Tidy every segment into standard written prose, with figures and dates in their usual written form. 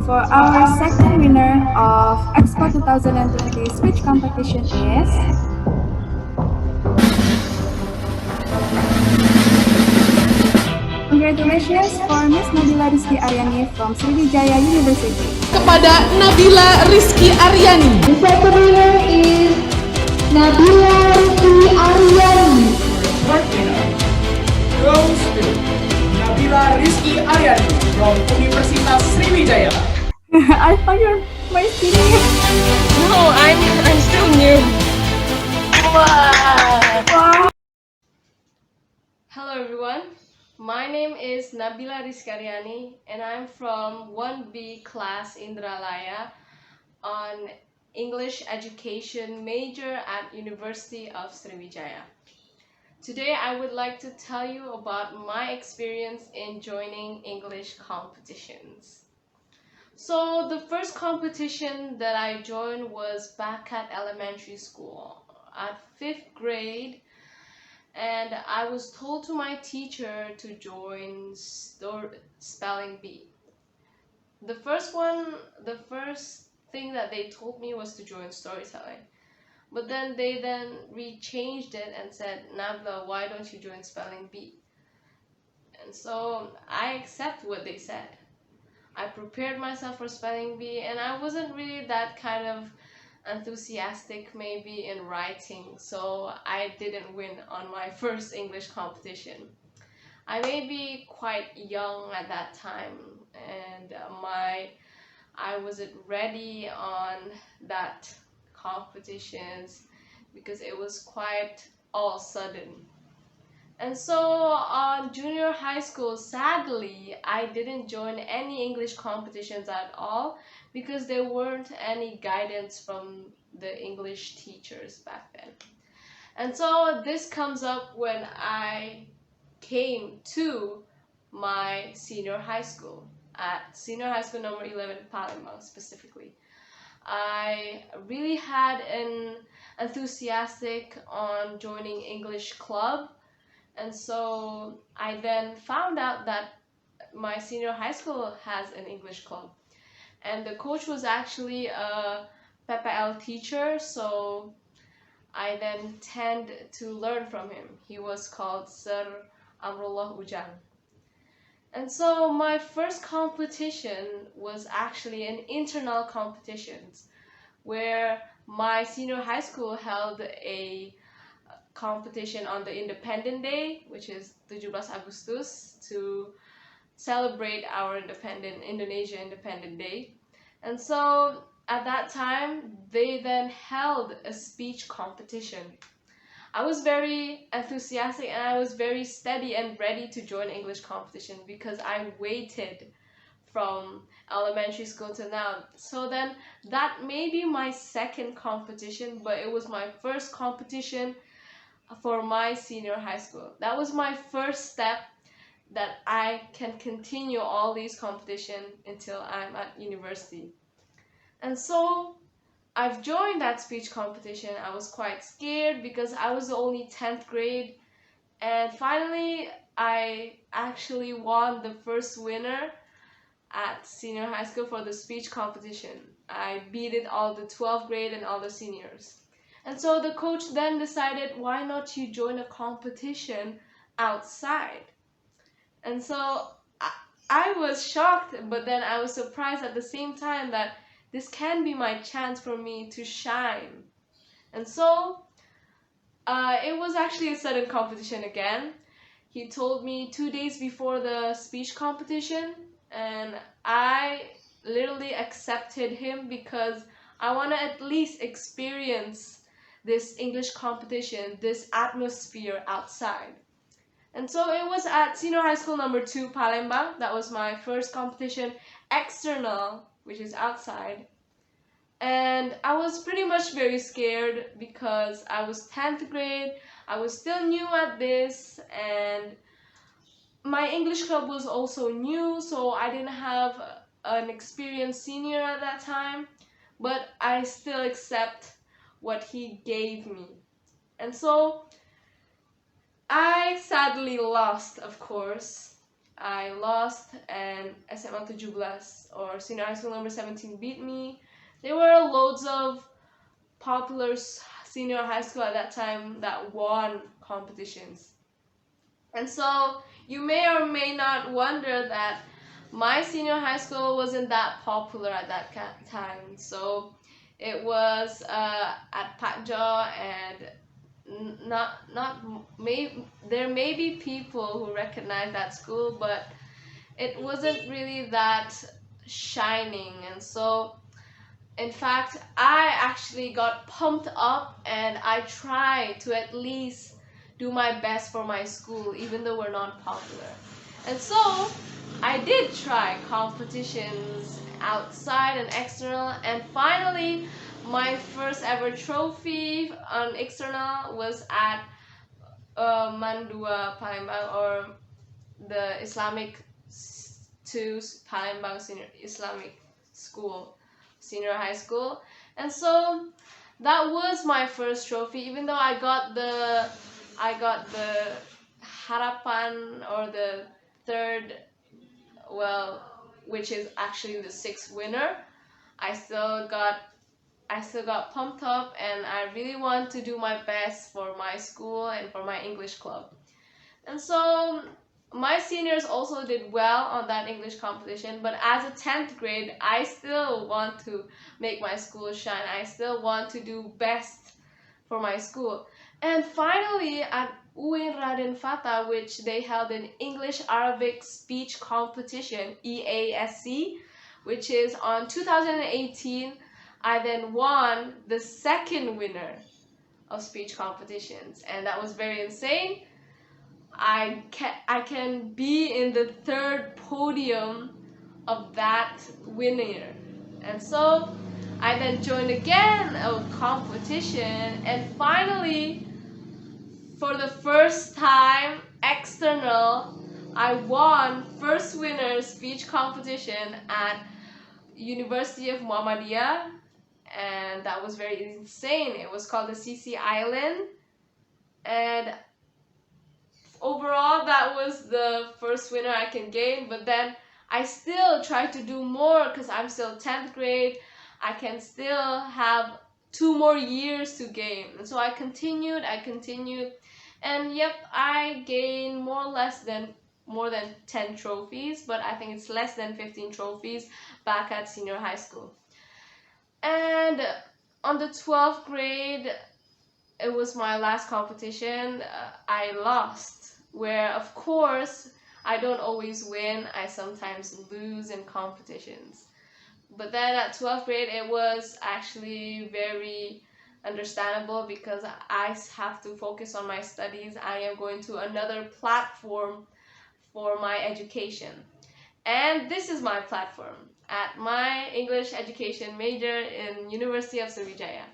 For our second winner of Expo 2020 speech competition is congratulations for Miss Nabila Rizky Aryani from Sriwijaya University. Kepada Nabila Rizky Aryani. The second winner is Nabila Rizky Aryani. Third winner goes to Nabila Rizky Aryani from Universitas Sriwijaya. I thought you're my senior. No, I'm still new. Wow. Hello everyone, my name is Nabila Rizky Aryani and I'm from 1B class Indralaya on English Education major at University of Sriwijaya. Today I would like to tell you about my experience in joining English competitions. So the first competition that I joined was back at elementary school at 5th grade, and I was told to my teacher to join spelling bee. The first thing that they told me was to join storytelling. But then they rechanged it and said, Nabla, why don't you join spelling bee? And so I accept what they said. I prepared myself for spelling bee, and I wasn't really that kind of enthusiastic maybe in writing, so I didn't win on my first English competition. I may be quite young at that time, and I wasn't ready on that competitions because it was quite all sudden. And so on junior high school, sadly, I didn't join any English competitions at all because there weren't any guidance from the English teachers back then. And so this comes up when I came to my senior high school, at senior high school number 11 Palembang specifically. I really had an enthusiastic on joining English club, and so I then found out that my senior high school has an English club, and the coach was actually a PPL teacher, so I then tend to learn from him. He was called Sir Amrullah Ujang. And so my first competition was actually an internal competitions where my senior high school held a competition on the Independent Day, which is 17 Agustus, to celebrate our Indonesia Independent Day. And so at that time, they then held a speech competition. I was very enthusiastic and I was very steady and ready to join English competition because I waited from elementary school to now. So then that may be my second competition, but it was my first competition for my senior high school. That was my first step that I can continue all these competitions until I'm at university. And so I've joined that speech competition. I was quite scared because I was only 10th grade, and finally I actually won the first winner at senior high school for the speech competition. I beat it all the 12th grade and all the seniors. And so the coach then decided, why not you join a competition outside? And so I was shocked, but then I was surprised at the same time that this can be my chance for me to shine. And so it was actually a sudden competition again. He told me 2 days before the speech competition, and I literally accepted him because I want to at least experience this English competition, this atmosphere outside. And so it was at senior high school number 2 Palembang. That was my first competition, external, which is outside. And I was pretty much very scared because I was 10th grade, I was still new at this, and my English club was also new, so I didn't have an experienced senior at that time, but I still accept what he gave me. And so I sadly lost, of course, I lost, and SMA 17 or senior high school number 17 beat me. There were loads of popular senior high school at that time that won competitions. And so you may or may not wonder that my senior high school wasn't that popular at that time. So it was at Pakjo, and there may be people who recognize that school, but it wasn't really that shining. And so in fact, I actually got pumped up and I tried to at least do my best for my school, even though we're not popular. And so I did try competitions outside and external, and finally my first ever trophy on external was at Mandua Palembang, or the Islamic 2 Palembang Senior Islamic School, senior high school. And so that was my first trophy, even though I got the harapan, or the third, well, which is actually the sixth winner. I still got pumped up, and I really want to do my best for my school and for my English club. And so my seniors also did well on that English competition, but as a 10th grade, I still want to make my school shine. I still want to do best for my school. And finally, at UIN Raden Fata, which they held an English Arabic speech competition, EASC, which is on 2018, I then won the second winner of speech competitions, and that was very insane. I can be in the third podium of that winner. And so I then joined again a competition, and finally, for the first time external, I won first winner speech competition at University of Muhammadiyah, and that was very insane. It was called the CC Island, and overall that was the first winner I can gain. But then I still try to do more because I'm still 10th grade. I can still have 2 more years to gain. And so I continued, and yep, I gained more than 10 trophies, but I think it's less than 15 trophies back at senior high school. And on the 12th grade, it was my last competition. I lost, where of course I don't always win. I sometimes lose in competitions. But then at 12th grade, it was actually very understandable because I have to focus on my studies. I am going to another platform for my education. And this is my platform at my English education major in University of Sriwijaya.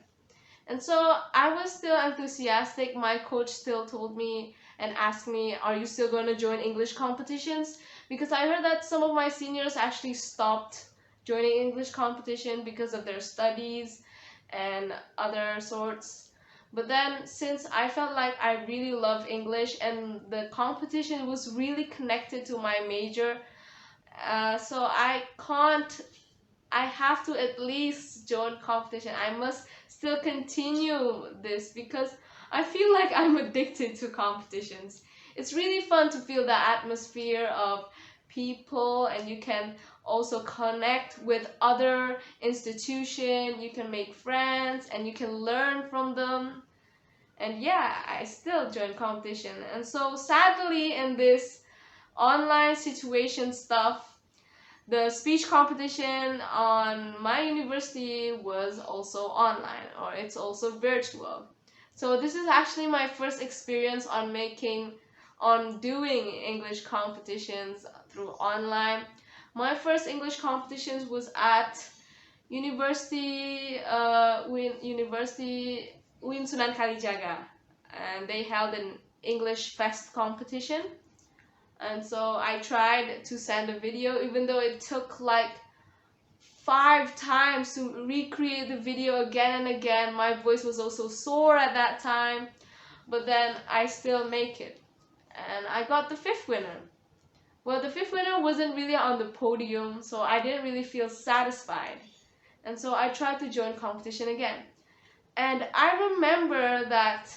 And so I was still enthusiastic. My coach still told me and asked me, are you still going to join English competitions? Because I heard that some of my seniors actually stopped joining English competition because of their studies and other sorts. But then since I felt like I really love English and the competition was really connected to my major, so I have to at least join competition. I must still continue this because I feel like I'm addicted to competitions. It's really fun to feel the atmosphere of people, and you can also connect with other institutions, you can make friends, and you can learn from them. And yeah, I still join competition. And so sadly, in this online situation stuff, the speech competition on my university was also online, or it's also virtual. So this is actually my first experience on doing English competitions through online. My first English competitions was at University Win Sunan Kalijaga, and they held an English fest competition. And so I tried to send a video, even though it took like 5 times to recreate the video again and again. My voice was also sore at that time, but then I still make it. And I got the 5th winner. Well, the fifth winner wasn't really on the podium, so I didn't really feel satisfied. And so I tried to join competition again. And I remember that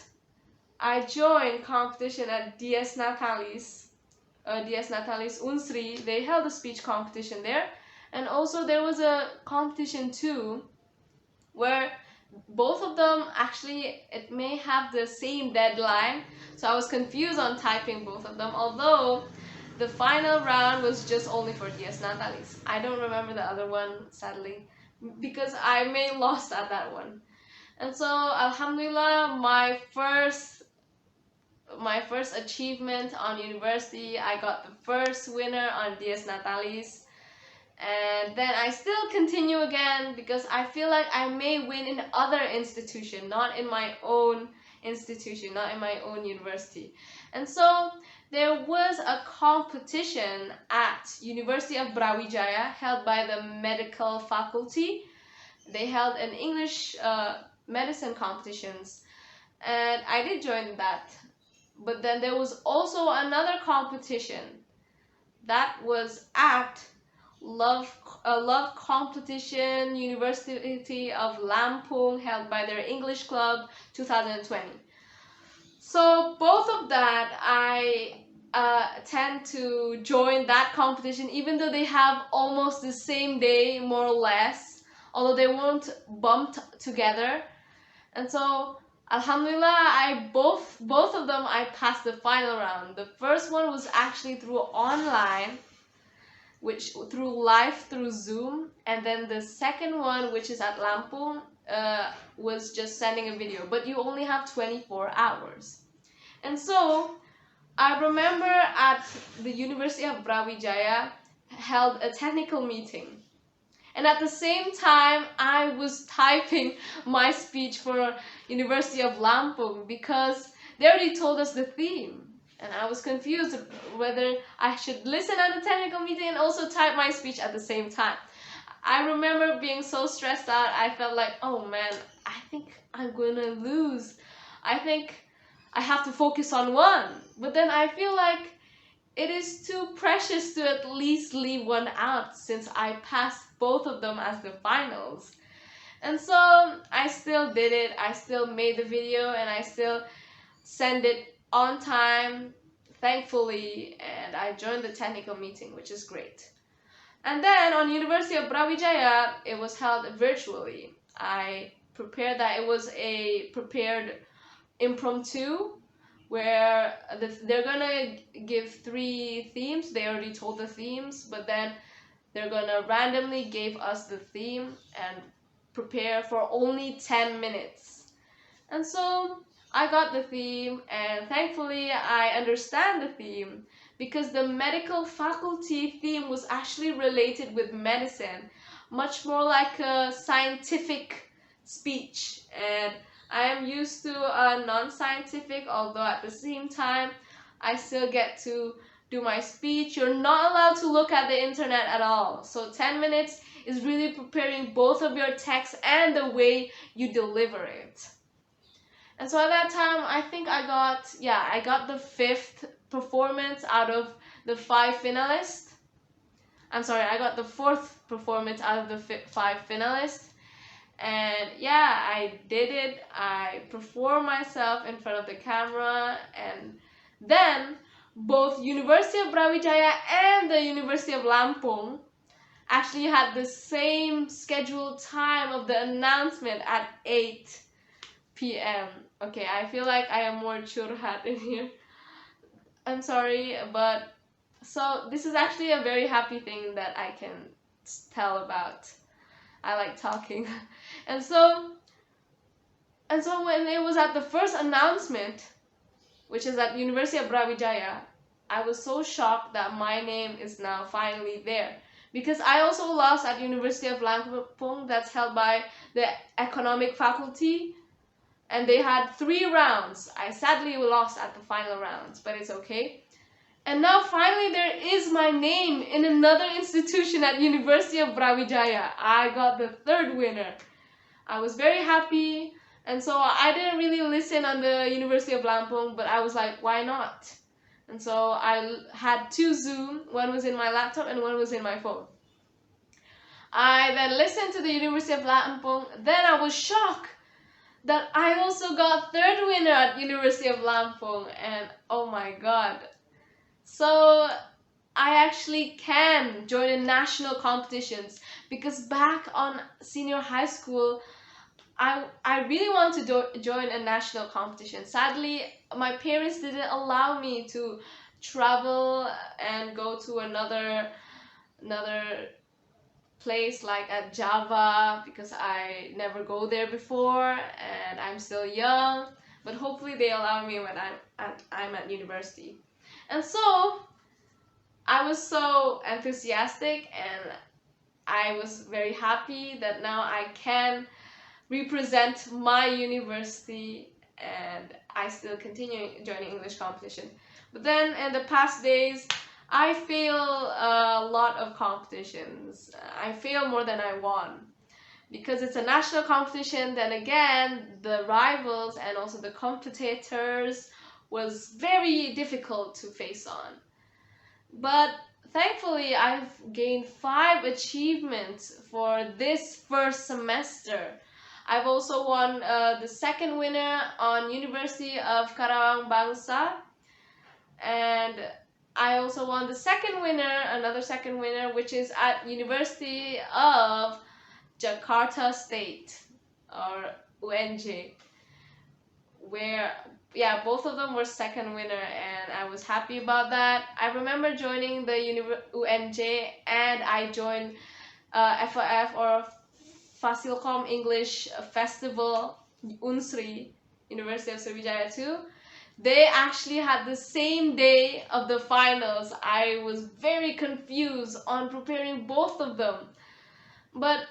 I joined competition at DS Natalis, DS Natalis Unsri. They held a speech competition there. And also there was a competition too, where both of them actually, it may have the same deadline. So I was confused on typing both of them, although the final round was just only for DS Natalis. I don't remember the other one, sadly, because I may lost at that one. And so Alhamdulillah, my first achievement on university, I got the first winner on DS Natalis. And then I still continue again because I feel like I may win in other institution, not in my own institution, not in my own university. And so there was a competition at University of Brawijaya held by the medical faculty. They held an English medicine competitions, and I did join that. But then there was also another competition that was at love competition, University of Lampung, held by their English club 2020. So both of that, I tend to join that competition, even though they have almost the same day, more or less, although they weren't bumped together. And so Alhamdulillah, both of them I passed the final round. The first one was actually through online, which through Zoom, and then the second one, which is at Lampung, was just sending a video, but you only have 24 hours. And so I remember at the University of Brawijaya held a technical meeting, and at the same time I was typing my speech for University of Lampung because they already told us the theme. And I was confused whether I should listen at the technical meeting and also type my speech at the same time. I remember being so stressed out. I felt like, oh man, I think I'm gonna lose. I think I have to focus on one. But then I feel like it is too precious to at least leave one out since I passed both of them as the finals. And so I still did it. I still made the video and I still sent it on time, thankfully, and I joined the technical meeting, which is great. And then on University of Brawijaya, it was held virtually. I prepared that. It was a prepared impromptu where they're gonna give 3 themes. They already told the themes, but then they're gonna randomly give us the theme and prepare for only 10 minutes. And so I got the theme, and thankfully I understand the theme because the medical faculty theme was actually related with medicine, much more like a scientific speech. And I am used to non-scientific, although at the same time I still get to do my speech. You're not allowed to look at the internet at all. So 10 minutes is really preparing both of your text and the way you deliver it. And so at that time, I think I got the 5th performance out of the 5 finalists. I'm sorry, I got the 4th performance out of the 5 finalists. And yeah, I did it. I performed myself in front of the camera. And then both University of Brawijaya and the University of Lampung actually had the same scheduled time of the announcement at 8 p.m. Okay, I feel like I am more churhat in here. I'm sorry, but so this is actually a very happy thing that I can tell about. I like talking. And so when it was at the first announcement, which is at University of Brawijaya, I was so shocked that my name is now finally there. Because I also lost at University of Lampung, that's held by the economic faculty, and they had 3 rounds. I sadly lost at the final rounds, but it's okay. And now finally there is my name in another institution at University of Brawijaya. I got the 3rd winner. I was very happy, and so I didn't really listen on the University of Lampung, but I was like, why not? And so I had 2 Zoom, one was in my laptop and one was in my phone. I then listened to the University of Lampung. Then I was shocked that I also got 3rd winner at University of Lampung, and oh my god. So I actually can join in national competitions, because back on senior high school, I really want to join a national competition. Sadly, my parents didn't allow me to travel and go to another place like at Java, because I never go there before and I'm still young. But hopefully they allow me when I'm at university. And so I was so enthusiastic, and I was very happy that now I can represent my university, and I still continue joining English competition. But then in the past days, I fail a lot of competitions. I fail more than I won. Because it's a national competition, then again, the rivals and also the competitors was very difficult to face on. But thankfully, I've gained 5 achievements for this first semester. I've also won the 2nd winner on University of Karawang Bangsa, and I also won the 2nd winner, another 2nd winner, which is at University of Jakarta State, or UNJ, where yeah, both of them were 2nd winner, and I was happy about that. I remember joining the UNJ, and I joined FOF, or Fasilkom English Festival, Unsri, University of Sriwijaya too. They actually had the same day of the finals. I was very confused on preparing both of them, but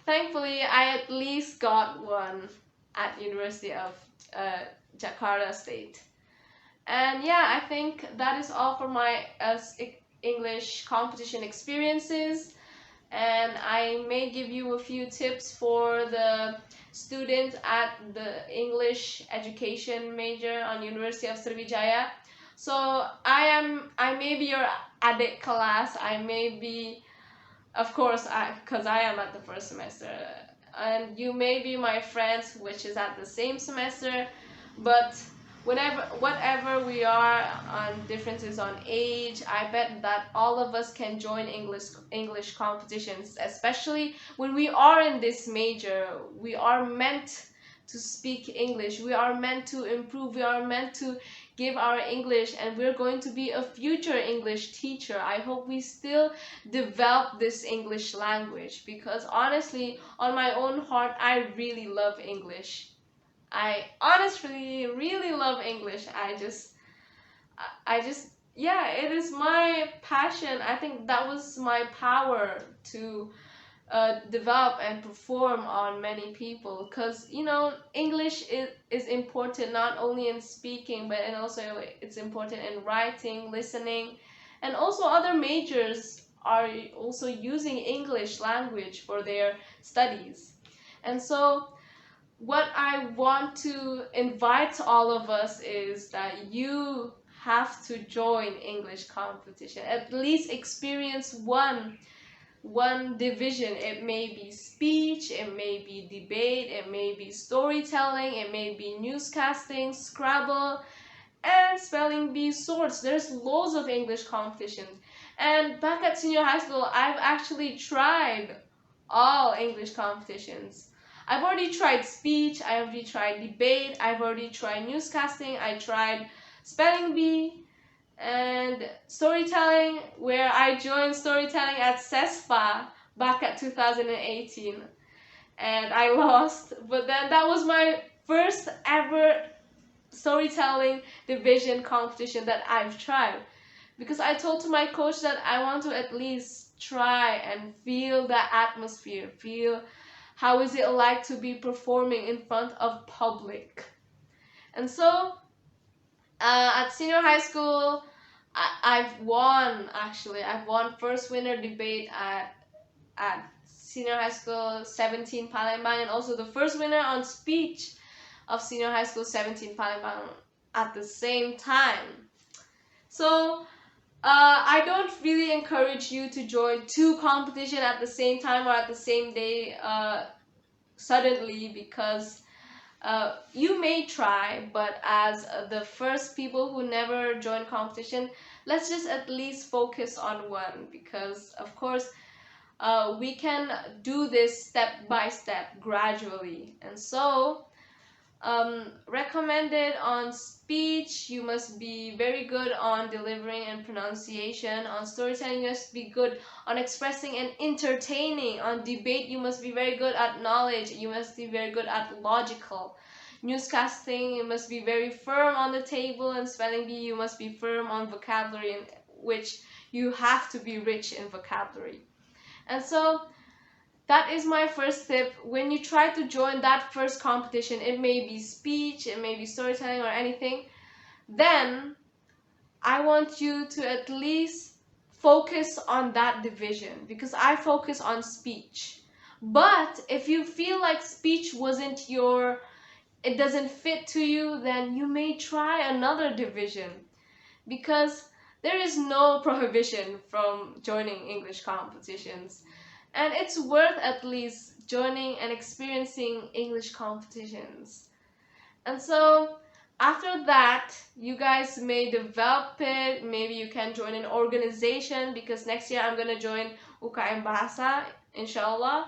thankfully I at least got one at University of Jakarta State. And yeah, I think that is all for my English competition experiences. And I may give you a few tips for the student at the English education major on University of Sriwijaya. So I may be your adik class. I may be, of course, because I am at the first semester, and you may be my friends, which is at the same semester. But whatever we are on differences on age, I bet that all of us can join English competitions, especially when we are in this major. We are meant to speak English. We are meant to improve. We are meant to give our English, and we're going to be a future English teacher. I hope we still develop this English language, because honestly, on my own heart, I really love English. I honestly really love English. Yeah, it is my passion. I think that was my power to develop and perform on many people, because English is important not only in speaking, but and also it's important in writing, listening, and also other majors are also using English language for their studies. And so what I want to invite all of us is that you have to join English competition, at least experience one division. It may be speech, it may be debate, it may be storytelling, it may be newscasting, Scrabble, and spelling bee, sorts. There's loads of English competitions. And back at senior high school, I've actually tried all English competitions. I've already tried speech, I've already tried debate, I've already tried newscasting, I tried spelling bee, and storytelling, where I joined storytelling at CESPA back at 2018, and I lost. But then that was my first ever storytelling division competition that I've tried, because I told to my coach that I want to at least try and feel the atmosphere, feel how is it like to be performing in front of public. And so at senior high school, I've won, actually. I've won first winner debate at senior high school 17 Palembang, and also the first winner on speech of senior high school 17 Palembang at the same time. So I don't really encourage you to join 2 competitions at the same time or at the same day suddenly, because you may try, but as the first people who never join competition, let's just at least focus on one, because of course we can do this step by step gradually. And so recommended on speech, you must be very good on delivering and pronunciation. On storytelling, you must be good on expressing and entertaining. On debate, you must be very good at knowledge. You must be very good at logical. Newscasting, you must be very firm on the table. And spelling bee, you must be firm on vocabulary, in which you have to be rich in vocabulary. And so that is my first tip. When you try to join that first competition, it may be speech, it may be storytelling or anything, then I want you to at least focus on that division, because I focus on speech. But if you feel like speech wasn't it doesn't fit to you, then you may try another division, because there is no prohibition from joining English competitions. And it's worth at least joining and experiencing English competitions. And so after that, you guys may develop it. Maybe you can join an organization, because next year I'm going to join UKM Bahasa, inshallah,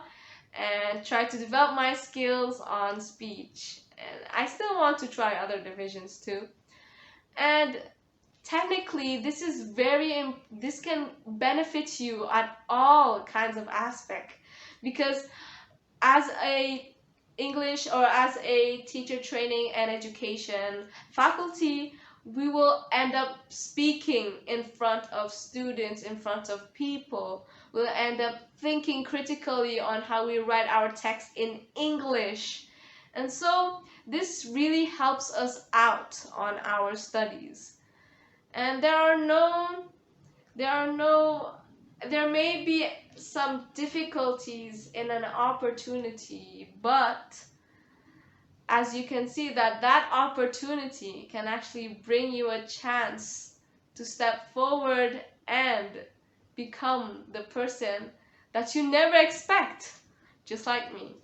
and try to develop my skills on speech. And I still want to try other divisions too. And technically this can benefit you at all kinds of aspect, because as a English or as a teacher training and education faculty, we will end up speaking in front of students, in front of people. We'll end up thinking critically on how we write our text in English. And so this really helps us out on our studies. And there may be some difficulties in an opportunity, but as you can see, that opportunity can actually bring you a chance to step forward and become the person that you never expect, just like me.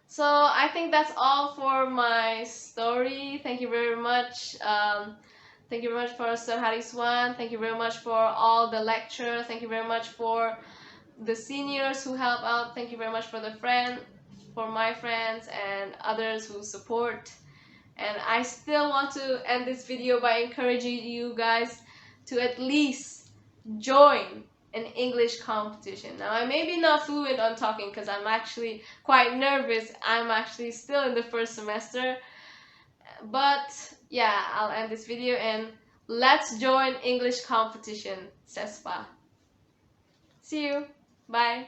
So I think that's all for my story. Thank you very much. Thank you very much for Sir Hariswan. Thank you very much for all the lecture. Thank you very much for the seniors who help out. Thank you very much for my friends and others who support. And I still want to end this video by encouraging you guys to at least join an English competition. Now, I may be not fluent on talking because I'm actually quite nervous. I'm actually still in the first semester. But yeah, I'll end this video and let's join English competition, CESPA. See you. Bye.